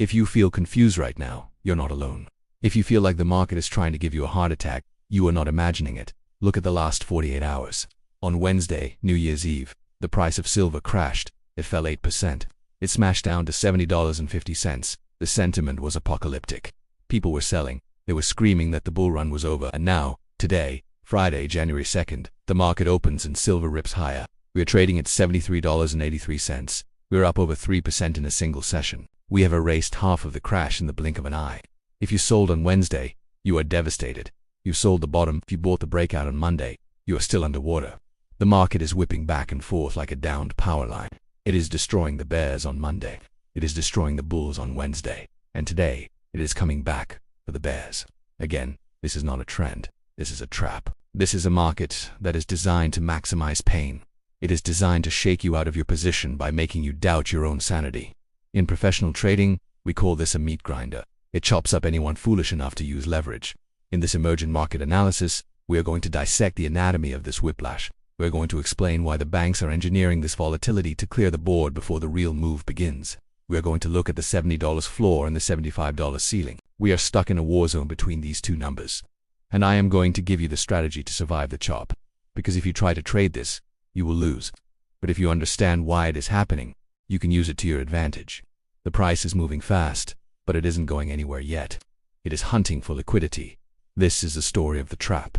If you feel confused right now, you're not alone. If you feel like the market is trying to give you a heart attack, you are not imagining it. Look at the last 48 hours. On Wednesday, New Year's Eve, the price of silver crashed. It fell 8%. It smashed down to $70.50. The sentiment was apocalyptic. People were selling. They were screaming that the bull run was over. And now, today, Friday, January 2nd, the market opens and silver rips higher. We are trading at $73.83. We are up over 3% in a single session. We have erased half of the crash in the blink of an eye. If you sold on Wednesday, you are devastated. You sold the bottom. If you bought the breakout on Monday, you are still underwater. The market is whipping back and forth like a downed power line. It is destroying the bears on Monday. It is destroying the bulls on Wednesday. And today, it is coming back for the bears. Again, this is not a trend. This is a trap. This is a market that is designed to maximize pain. It is designed to shake you out of your position by making you doubt your own sanity. In professional trading, we call this a meat grinder. It chops up anyone foolish enough to use leverage. In this emergent market analysis, we are going to dissect the anatomy of this whiplash. We're going to explain why the banks are engineering this volatility to clear the board before the real move begins. We are going to look at the $70 floor and the $75 ceiling. We are stuck in a war zone between these two numbers. And I am going to give you the strategy to survive the chop. Because if you try to trade this, you will lose. But if you understand why it is happening, you can use it to your advantage. The price is moving fast, but it isn't going anywhere yet. It is hunting for liquidity. This is the story of the trap.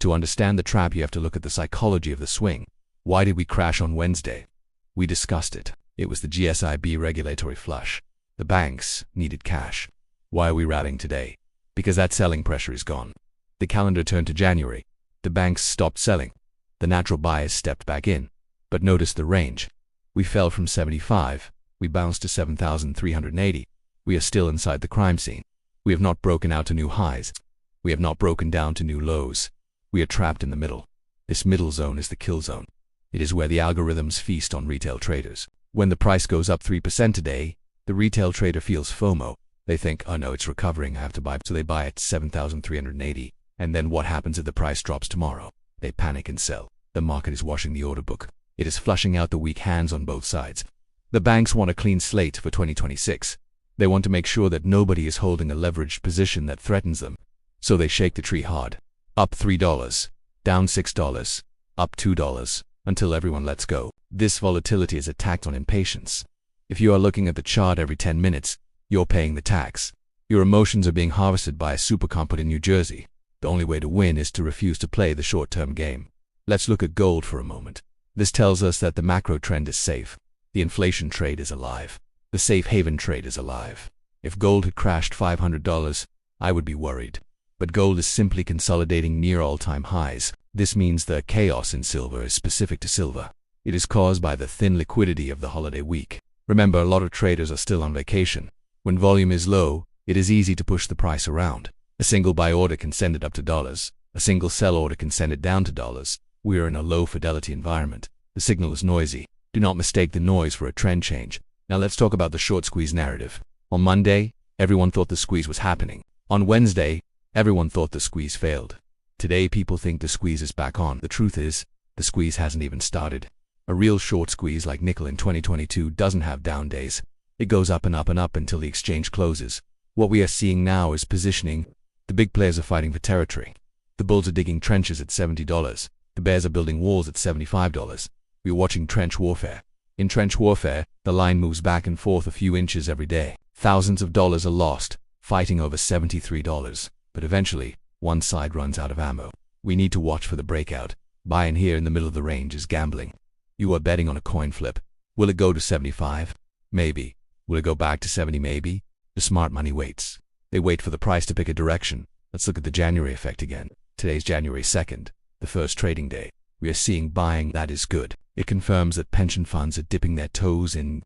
To understand the trap, you have to look at the psychology of the swing. Why did we crash on Wednesday? We discussed it. It was the GSIB regulatory flush. The banks needed cash. Why are we rallying today? Because that selling pressure is gone. The calendar turned to January. The banks stopped selling. The natural buyers stepped back in. But notice the range. We fell from 75. We bounced to 7,380. We are still inside the crime scene. We have not broken out to new highs. We have not broken down to new lows. We are trapped in the middle. This middle zone is the kill zone. It is where the algorithms feast on retail traders. When the price goes up 3% today, the retail trader feels FOMO. They think, oh no, it's recovering, I have to buy. So they buy at 7,380. And then what happens if the price drops tomorrow? They panic and sell. The market is washing the order book. It is flushing out the weak hands on both sides. The banks want a clean slate for 2026. They want to make sure that nobody is holding a leveraged position that threatens them. So they shake the tree hard. Up $3, down $6, up $2, until everyone lets go. This volatility is attacked on impatience. If you are looking at the chart every 10 minutes, you're paying the tax. Your emotions are being harvested by a supercomputer in New Jersey. The only way to win is to refuse to play the short-term game. Let's look at gold for a moment. This tells us that the macro trend is safe. The inflation trade is alive. The safe haven trade is alive. If gold had crashed $500, I would be worried. But gold is simply consolidating near all-time highs. This means the chaos in silver is specific to silver. It is caused by the thin liquidity of the holiday week. Remember, a lot of traders are still on vacation. When volume is low, it is easy to push the price around. A single buy order can send it up to dollars. A single sell order can send it down to dollars. We are in a low-fidelity environment. The signal is noisy. Do not mistake the noise for a trend change. Now let's talk about the short squeeze narrative. On Monday, everyone thought the squeeze was happening. On Wednesday, everyone thought the squeeze failed. Today, people think the squeeze is back on. The truth is, the squeeze hasn't even started. A real short squeeze like nickel in 2022 doesn't have down days. It goes up and up and up until the exchange closes. What we are seeing now is positioning. The big players are fighting for territory. The bulls are digging trenches at $70. The bears are building walls at $75. We are watching trench warfare. In trench warfare, the line moves back and forth a few inches every day. Thousands of dollars are lost, fighting over $73. But eventually, one side runs out of ammo. We need to watch for the breakout. Buying here in the middle of the range is gambling. You are betting on a coin flip. Will it go to 75? Maybe. Will it go back to 70? Maybe. The smart money waits. They wait for the price to pick a direction. Let's look at the January effect again. Today's January 2nd, the first trading day. We are seeing buying. That is good. It confirms that pension funds are dipping their toes in.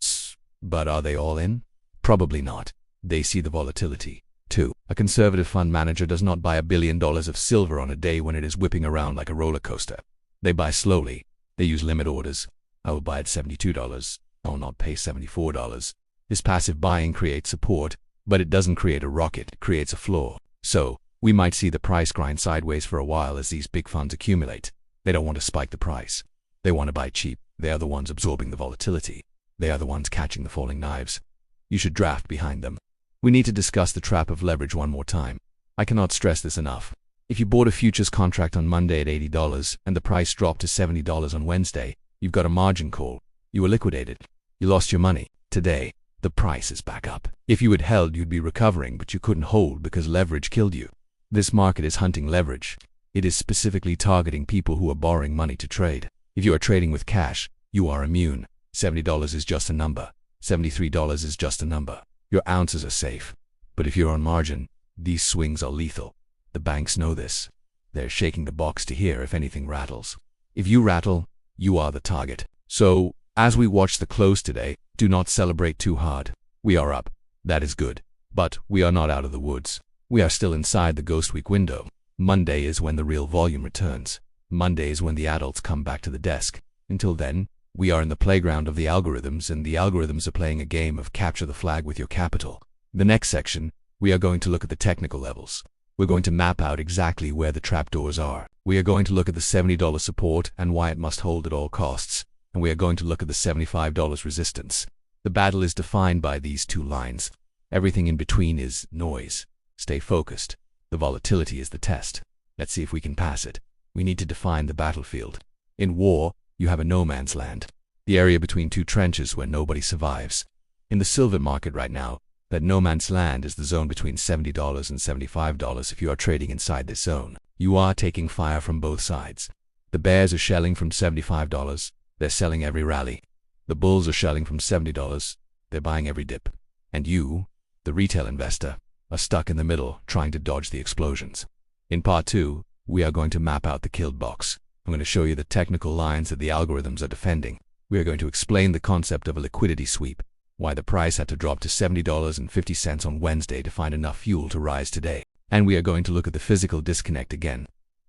But are they all in? Probably not. They see the volatility. 2. A conservative fund manager does not buy $1 billion of silver on a day when it is whipping around like a roller coaster. They buy slowly. They use limit orders. I will buy at $72. I will not pay $74. This passive buying creates support, but it doesn't create a rocket. It creates a floor. So, we might see the price grind sideways for a while as these big funds accumulate. They don't want to spike the price. They want to buy cheap. They are the ones absorbing the volatility. They are the ones catching the falling knives. You should draft behind them. We need to discuss the trap of leverage one more time. I cannot stress this enough. If you bought a futures contract on Monday at $80 and the price dropped to $70 on Wednesday, you've got a margin call. You were liquidated. You lost your money. Today, the price is back up. If you had held, you'd be recovering, but you couldn't hold because leverage killed you. This market is hunting leverage. It is specifically targeting people who are borrowing money to trade. If you are trading with cash, you are immune. $70 is just a number. $73 is just a number. Your ounces are safe. But if you're on margin, these swings are lethal. The banks know this. They're shaking the box to hear if anything rattles. If you rattle, you are the target. So, as we watch the close today, do not celebrate too hard. We are up. That is good. But we are not out of the woods. We are still inside the ghost week window. Monday is when the real volume returns. Monday is when the adults come back to the desk. Until then, we are in the playground of the algorithms, and the algorithms are playing a game of capture the flag with your capital. The next section, we are going to look at the technical levels. We're going to map out exactly where the trapdoors are. We are going to look at the $70 support and why it must hold at all costs. And we are going to look at the $75 resistance. The battle is defined by these two lines. Everything in between is noise. Stay focused. The volatility is the test. Let's see if we can pass it. We need to define the battlefield. In war, you have a no man's land. The area between two trenches where nobody survives. In the silver market right now, that no man's land is the zone between $70 and $75. If you are trading inside this zone, you are taking fire from both sides. The bears are shelling from $75. They're selling every rally. The bulls are shelling from $70. They're buying every dip. And you, the retail investor, are stuck in the middle trying to dodge the explosions. In part 2, we are going to map out the killed box. I'm going to show you the technical lines that the algorithms are defending. We are going to explain the concept of a liquidity sweep, why the price had to drop to $70.50 on Wednesday to find enough fuel to rise today. And we are going to look at the physical disconnect again.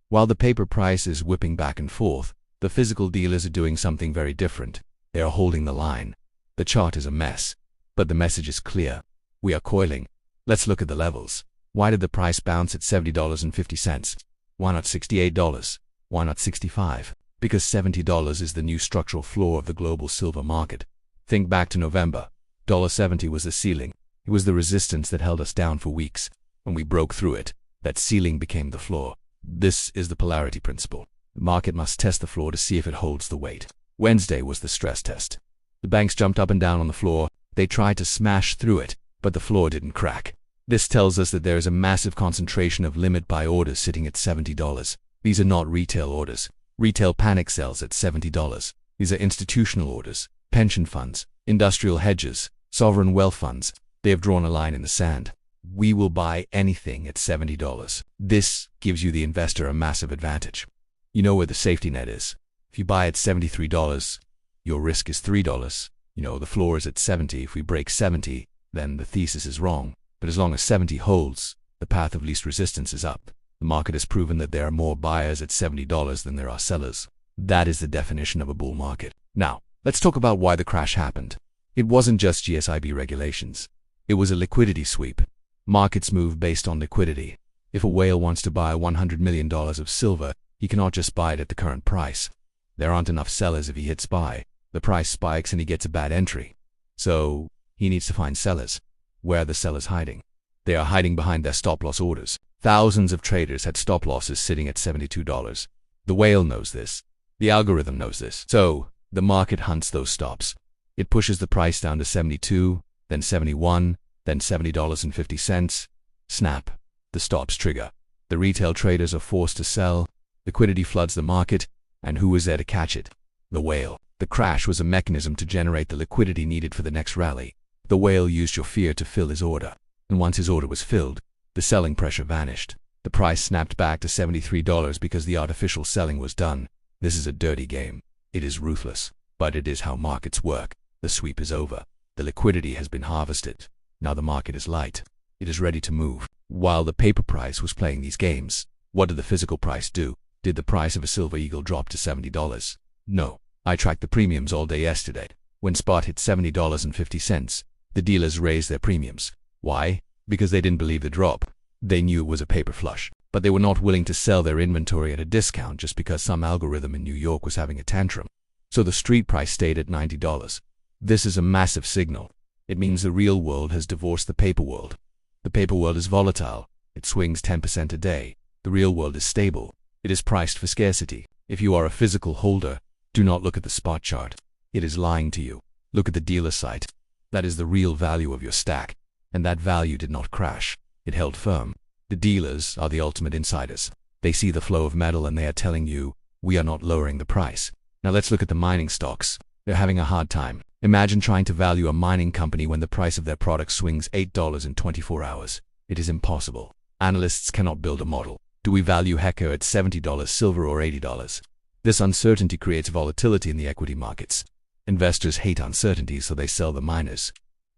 While the paper price is whipping back and forth, the physical dealers are doing something very different. They are holding the line. The chart is a mess, but the message is clear. We are coiling. Let's look at the levels. Why did the price bounce at $70.50? Why not $68? Why not $65? Because $70 is the new structural floor of the global silver market. Think back to November. $70 was the ceiling. It was the resistance that held us down for weeks. When we broke through it, that ceiling became the floor. This is the polarity principle. The market must test the floor to see if it holds the weight. Wednesday was the stress test. The banks jumped up and down on the floor. They tried to smash through it, but the floor didn't crack. This tells us that there is a massive concentration of limit buy orders sitting at $70. These are not retail orders. Retail panic sells at $70. These are institutional orders, pension funds, industrial hedges, sovereign wealth funds. They have drawn a line in the sand. We will buy anything at $70. This gives you, the investor, a massive advantage. You know where the safety net is. If you buy at $73, your risk is $3. You know the floor is at 70. If we break 70, then the thesis is wrong. But as long as 70 holds, the path of least resistance is up. The market has proven that there are more buyers at $70 than there are sellers. That is the definition of a bull market. Now, let's talk about why the crash happened. It wasn't just GSIB regulations. It was a liquidity sweep. Markets move based on liquidity. If a whale wants to buy $100 million of silver, he cannot just buy it at the current price. There aren't enough sellers. If he hits buy, the price spikes and he gets a bad entry. So, he needs to find sellers. Where are the sellers hiding? They are hiding behind their stop-loss orders. Thousands of traders had stop-losses sitting at $72. The whale knows this. The algorithm knows this. So, the market hunts those stops. It pushes the price down to 72, then 71, then $70.50. Snap. The stops trigger. The retail traders are forced to sell. Liquidity floods the market. And who is there to catch it? The whale. The crash was a mechanism to generate the liquidity needed for the next rally. The whale used your fear to fill his order. And once his order was filled, the selling pressure vanished. The price snapped back to $73 because the artificial selling was done. This is a dirty game. It is ruthless. But it is how markets work. The sweep is over. The liquidity has been harvested. Now the market is light. It is ready to move. While the paper price was playing these games, what did the physical price do? Did the price of a silver eagle drop to $70? No. I tracked the premiums all day yesterday. When spot hit $70.50, the dealers raised their premiums. Why? Because they didn't believe the drop. They knew it was a paper flush. But they were not willing to sell their inventory at a discount just because some algorithm in New York was having a tantrum. So the street price stayed at $90. This is a massive signal. It means the real world has divorced the paper world. The paper world is volatile. It swings 10% a day. The real world is stable. It is priced for scarcity. If you are a physical holder, do not look at the spot chart. It is lying to you. Look at the dealer site. That is the real value of your stack. And that value did not crash. It held firm. The dealers are the ultimate insiders. They see the flow of metal and they are telling you, we are not lowering the price. Now let's look at the mining stocks. They're having a hard time. Imagine trying to value a mining company when the price of their product swings $8 in 24 hours. It is impossible. Analysts cannot build a model. Do we value Hector at $70 silver or $80? This uncertainty creates volatility in the equity markets. Investors hate uncertainty, so they sell the miners.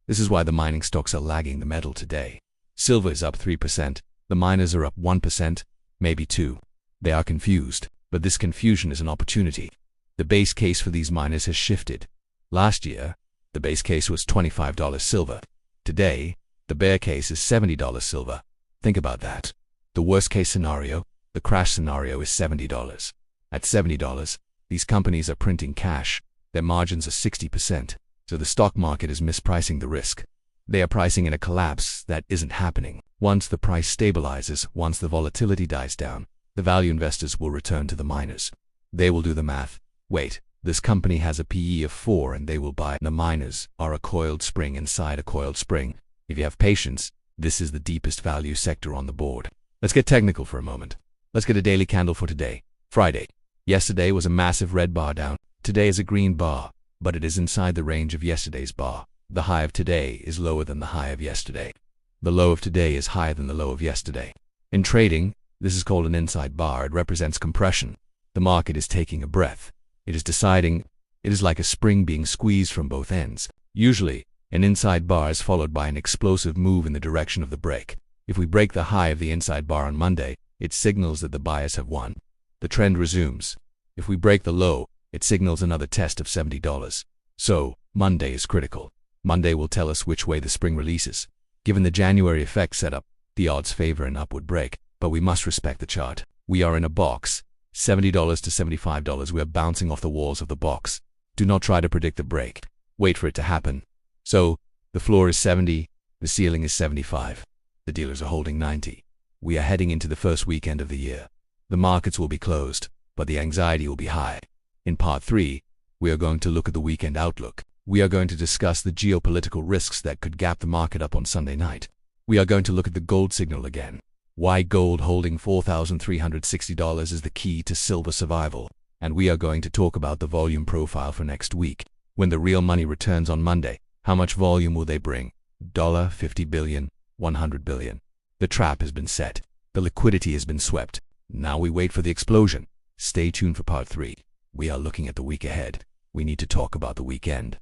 This is why the mining stocks are lagging the metal today. Silver is up 3%. The miners are up 1%, maybe 2%. They are confused, but this confusion is an opportunity. The base case for these miners has shifted. Last year, the base case was $25 silver. Today, the bear case is $70 silver. Think about that. The worst case scenario, the crash scenario, is $70. At $70, these companies are printing cash. Their margins are 60%. So the stock market is mispricing the risk. They are pricing in a collapse that isn't happening. Once the price stabilizes, once the volatility dies down, the value investors will return to the miners. They will do the math. Wait, this company has a PE of 4 and they will buy. The miners are a coiled spring inside a coiled spring. If you have patience, this is the deepest value sector on the board. Let's get technical for a moment. Let's get a daily candle for today, Friday. Yesterday was a massive red bar down. Today is a green bar, but it is inside the range of yesterday's bar. The high of today is lower than the high of yesterday. The low of today is higher than the low of yesterday. In trading, this is called an inside bar. It represents compression. The market is taking a breath. It is deciding. It is like a spring being squeezed from both ends. Usually, an inside bar is followed by an explosive move in the direction of the break. If we break the high of the inside bar on Monday, it signals that the buyers have won. The trend resumes. If we break the low, it signals another test of $70. So, Monday is critical. Monday will tell us which way the spring releases. Given the January effect setup, the odds favor an upward break, but we must respect the chart. We are in a box. $70 to $75, we are bouncing off the walls of the box. Do not try to predict the break. Wait for it to happen. So, the floor is 70, the ceiling is 75. The dealers are holding 90. We are heading into the first weekend of the year. The markets will be closed, but the anxiety will be high. In part 3, we are going to look at the weekend outlook. We are going to discuss the geopolitical risks that could gap the market up on Sunday night. We are going to look at the gold signal again. Why gold holding $4,360 is the key to silver survival. And we are going to talk about the volume profile for next week. When the real money returns on Monday, how much volume will they bring? $50 billion, $100 billion. The trap has been set. The liquidity has been swept. Now we wait for the explosion. Stay tuned for part 3. We are looking at the week ahead. We need to talk about the weekend.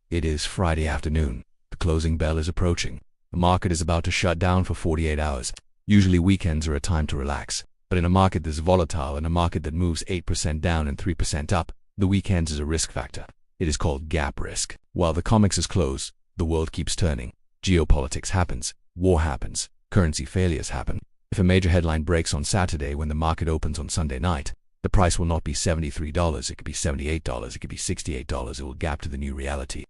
It is Friday afternoon. The closing bell is approaching. The market is about to shut down for 48 hours. Usually weekends are a time to relax. But in a market this volatile and a market that moves 8% down and 3% up, the weekends is a risk factor. It is called gap risk. While the comics is closed, the world keeps turning. Geopolitics happens. War happens. Currency failures happen. If a major headline breaks on Saturday when the market opens on Sunday night, the price will not be $73, it could be $78, it could be $68, it will gap to the new reality.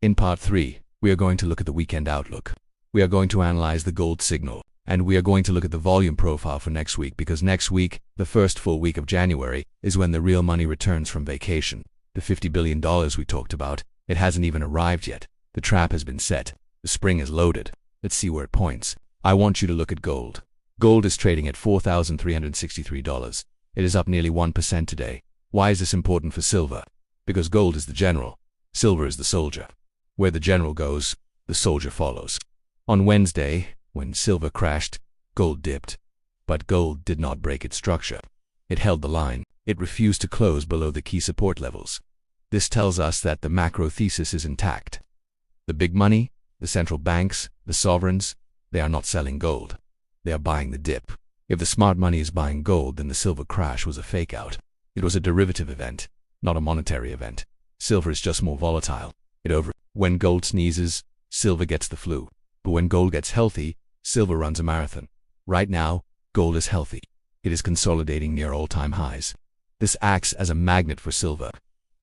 In part 3, we are going to look at the weekend outlook. We are going to analyze the gold signal, and we are going to look at the volume profile for next week, because next week, the first full week of January, is when the real money returns from vacation. The $50 billion we talked about, it hasn't even arrived yet. The trap has been set. The spring is loaded. Let's see where it points. I want you to look at gold. Gold is trading at $4,363. It is up nearly 1% today. Why is this important for silver? Because gold is the general. Silver is the soldier. Where the general goes, the soldier follows. On Wednesday, when silver crashed, gold dipped. But gold did not break its structure. It held the line. It refused to close below the key support levels. This tells us that the macro thesis is intact. The big money, the central banks, the sovereigns, they are not selling gold. They are buying the dip. If the smart money is buying gold, then the silver crash was a fake out. It was a derivative event, not a monetary event. Silver is just more volatile. When gold sneezes, silver gets the flu. But when gold gets healthy, silver runs a marathon. Right now, gold is healthy. It is consolidating near all-time highs. This acts as a magnet for silver.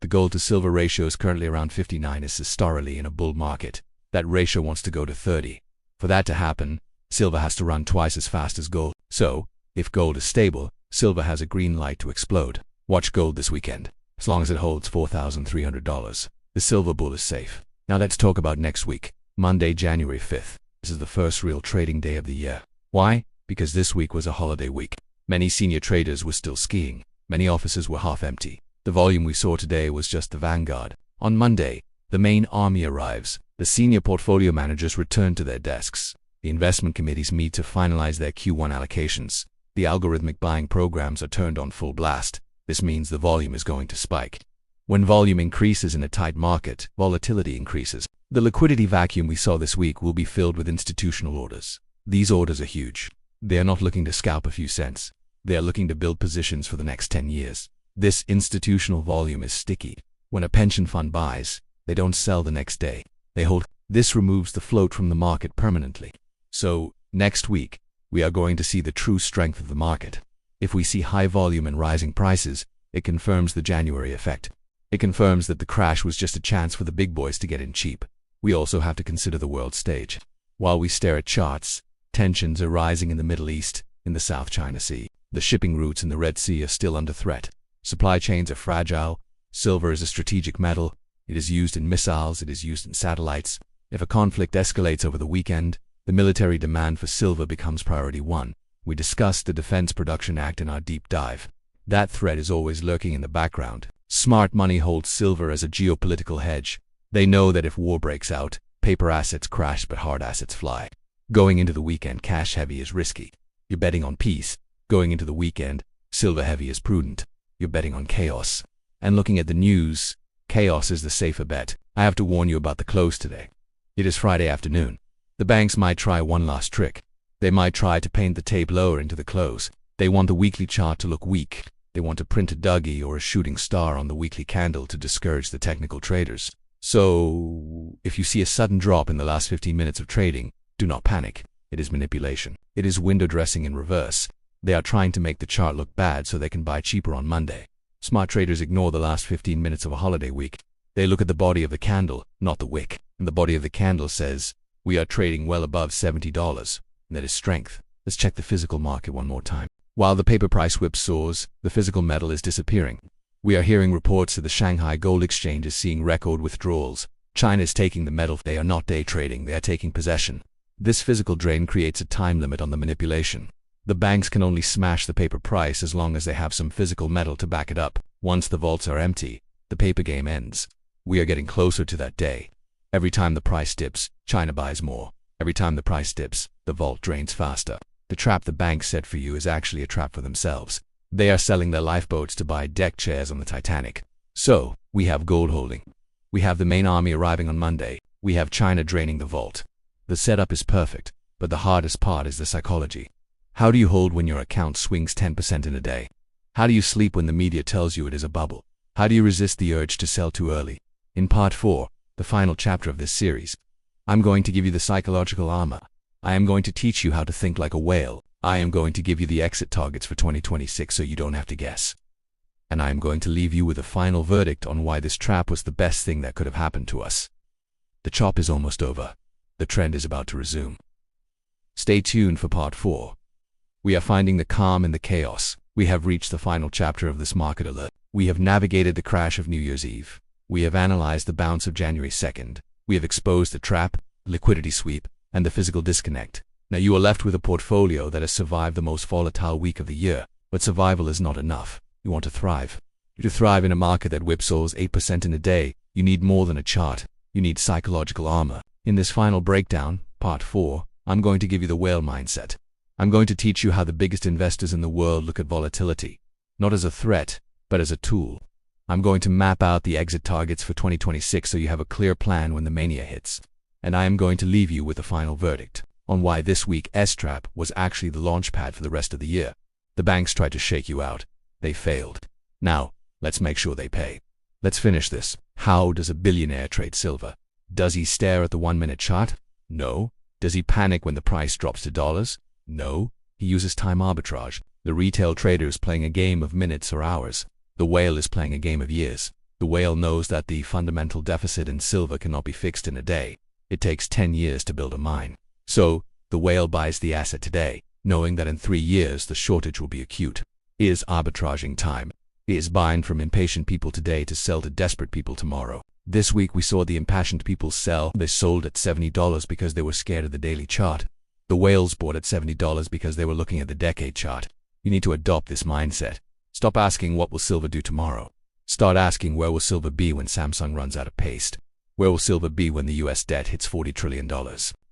The gold to silver ratio is currently around 59 as historically in a bull market. That ratio wants to go to 30. For that to happen, silver has to run twice as fast as gold. So, if gold is stable, silver has a green light to explode. Watch gold this weekend. As long as it holds $4,300, the silver bull is safe. Now let's talk about next week, Monday, January 5th. This is the first real trading day of the year. Why? Because this week was a holiday week. Many senior traders were still skiing. Many offices were half empty. The volume we saw today was just the vanguard. On Monday, the main army arrives. The senior portfolio managers return to their desks. The investment committees meet to finalize their Q1 allocations. The algorithmic buying programs are turned on full blast. This means the volume is going to spike. When volume increases in a tight market, volatility increases. The liquidity vacuum we saw this week will be filled with institutional orders. These orders are huge. They are not looking to scalp a few cents. They are looking to build positions for the next 10 years. This institutional volume is sticky. When a pension fund buys, they don't sell the next day. They hold. This removes the float from the market permanently. So, next week, we are going to see the true strength of the market. If we see high volume and rising prices, it confirms the January effect. It confirms that the crash was just a chance for the big boys to get in cheap. We also have to consider the world stage. While we stare at charts, tensions are rising in the Middle East, in the South China Sea. The shipping routes in the Red Sea are still under threat. Supply chains are fragile. Silver is a strategic metal. It is used in missiles. It is used in satellites. If a conflict escalates over the weekend, the military demand for silver becomes priority one. We discussed the Defense Production Act in our deep dive. That threat is always lurking in the background. Smart money holds silver as a geopolitical hedge. They know that if war breaks out, paper assets crash but hard assets fly. Going into the weekend, cash heavy is risky. You're betting on peace. Going into the weekend, silver heavy is prudent. You're betting on chaos. And looking at the news, chaos is the safer bet. I have to warn you about the close today. It is Friday afternoon. The banks might try one last trick. They might try to paint the tape lower into the close. They want the weekly chart to look weak. They want to print a Dougie or a shooting star on the weekly candle to discourage the technical traders. So, if you see a sudden drop in the last 15 minutes of trading, do not panic. It is manipulation. It is window dressing in reverse. They are trying to make the chart look bad so they can buy cheaper on Monday. Smart traders ignore the last 15 minutes of a holiday week. They look at the body of the candle, not the wick. And the body of the candle says, we are trading well above $70. And that is strength. Let's check the physical market one more time. While the paper price whipsaws, the physical metal is disappearing. We are hearing reports that the Shanghai Gold Exchange is seeing record withdrawals. China is taking the metal. They are not day trading. They are taking possession. This physical drain creates a time limit on the manipulation. The banks can only smash the paper price as long as they have some physical metal to back it up. Once the vaults are empty, the paper game ends. We are getting closer to that day. Every time the price dips, China buys more. Every time the price dips, the vault drains faster. The trap the banks set for you is actually a trap for themselves. They are selling their lifeboats to buy deck chairs on the Titanic. So, we have gold holding. We have the main army arriving on Monday. We have China draining the vault. The setup is perfect, but the hardest part is the psychology. How do you hold when your account swings 10% in a day? How do you sleep when the media tells you it is a bubble? How do you resist the urge to sell too early? In part 4, the final chapter of this series, I'm going to give you the psychological armor. I am going to teach you how to think like a whale. I am going to give you the exit targets for 2026 so you don't have to guess. And I am going to leave you with a final verdict on why this trap was the best thing that could have happened to us. The chop is almost over. The trend is about to resume. Stay tuned for part 4. We are finding the calm in the chaos. We have reached the final chapter of this market alert. We have navigated the crash of New Year's Eve. We have analyzed the bounce of January 2nd. We have exposed the trap, liquidity sweep, and the physical disconnect. Now you are left with a portfolio that has survived the most volatile week of the year. But survival is not enough. You want to thrive. To thrive in a market that whipsaws 8% in a day, you need more than a chart. You need psychological armor. In this final breakdown, part 4, I'm going to give you the whale mindset. I'm going to teach you how the biggest investors in the world look at volatility, not as a threat, but as a tool. I'm going to map out the exit targets for 2026 so you have a clear plan when the mania hits. And I am going to leave you with a final verdict on why this week's S-trap was actually the launchpad for the rest of the year. The banks tried to shake you out. They failed. Now, let's make sure they pay. Let's finish this. How does a billionaire trade silver? Does he stare at the 1-minute chart? No. Does he panic when the price drops to dollars? No. He uses time arbitrage. The retail trader is playing a game of minutes or hours. The whale is playing a game of years. The whale knows that the fundamental deficit in silver cannot be fixed in a day. It takes 10 years to build a mine. So, the whale buys the asset today, knowing that in 3 years the shortage will be acute. It is arbitraging time. It is buying from impatient people today to sell to desperate people tomorrow. This week we saw the impassioned people sell. They sold at $70 because they were scared of the daily chart. The whales bought at $70 because they were looking at the decade chart. You need to adopt this mindset. Stop asking what will silver do tomorrow. Start asking where will silver be when Samsung runs out of paste. Where will silver be when the US debt hits $40 trillion?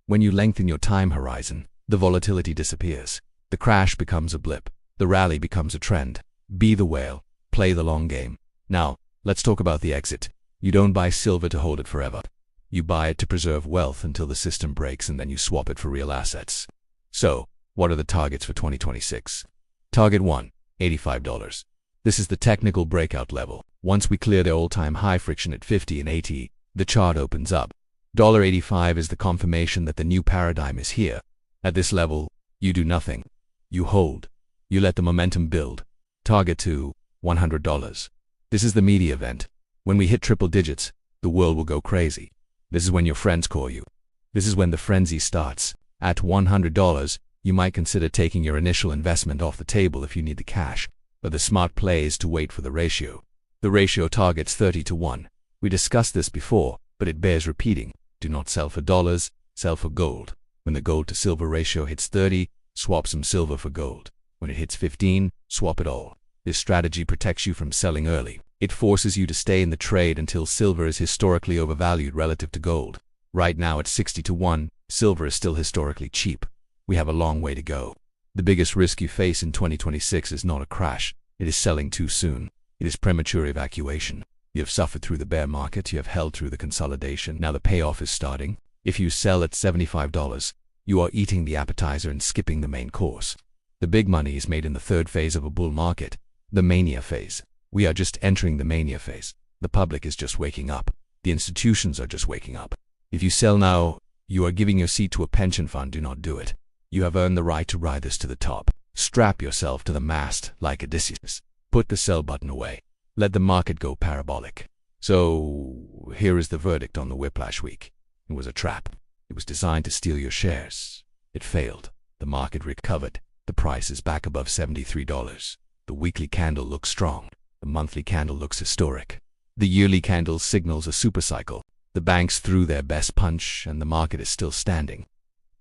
When you lengthen your time horizon, the volatility disappears. The crash becomes a blip. The rally becomes a trend. Be the whale. Play the long game. Now, let's talk about the exit. You don't buy silver to hold it forever. You buy it to preserve wealth until the system breaks, and then you swap it for real assets. So, what are the targets for 2026? Target 1, $85. This is the technical breakout level. Once we clear the all-time high friction at 50 and 80, the chart opens up. $85 is the confirmation that the new paradigm is here. At this level, you do nothing. You hold. You let the momentum build. Target 2, $100. This is the media event. When we hit triple digits, the world will go crazy. This is when your friends call you. This is when the frenzy starts. At $100, you might consider taking your initial investment off the table if you need the cash, but the smart play is to wait for the ratio. The ratio targets 30 to 1. We discussed this before, but it bears repeating. Do not sell for dollars, sell for gold. When the gold to silver ratio hits 30, swap some silver for gold. When it hits 15, swap it all. This strategy protects you from selling early. It forces you to stay in the trade until silver is historically overvalued relative to gold. Right now at 60 to 1, silver is still historically cheap. We have a long way to go. The biggest risk you face in 2026 is not a crash. It is selling too soon. It is premature evacuation. You have suffered through the bear market. You have held through the consolidation. Now the payoff is starting. If you sell at $75, you are eating the appetizer and skipping the main course. The big money is made in the third phase of a bull market, the mania phase. We are just entering the mania phase. The public is just waking up. The institutions are just waking up. If you sell now, you are giving your seat to a pension fund. Do not do it. You have earned the right to ride this to the top. Strap yourself to the mast like Odysseus. Put the sell button away. Let the market go parabolic. So, here is the verdict on the Whiplash Week. It was a trap. It was designed to steal your shares. It failed. The market recovered. The price is back above $73. The weekly candle looks strong. The monthly candle looks historic. The yearly candle signals a supercycle. The banks threw their best punch, and the market is still standing.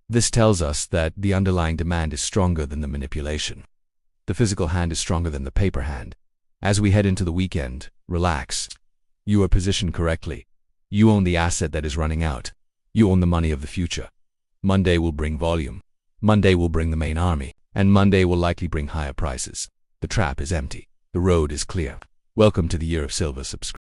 This tells us that the underlying demand is stronger than the manipulation. The physical hand is stronger than the paper hand. As we head into the weekend, relax. You are positioned correctly. You own the asset that is running out. You own the money of the future. Monday will bring volume. Monday will bring the main army. And Monday will likely bring higher prices. The trap is empty. The road is clear. Welcome to the Year of Silver. Subscribe.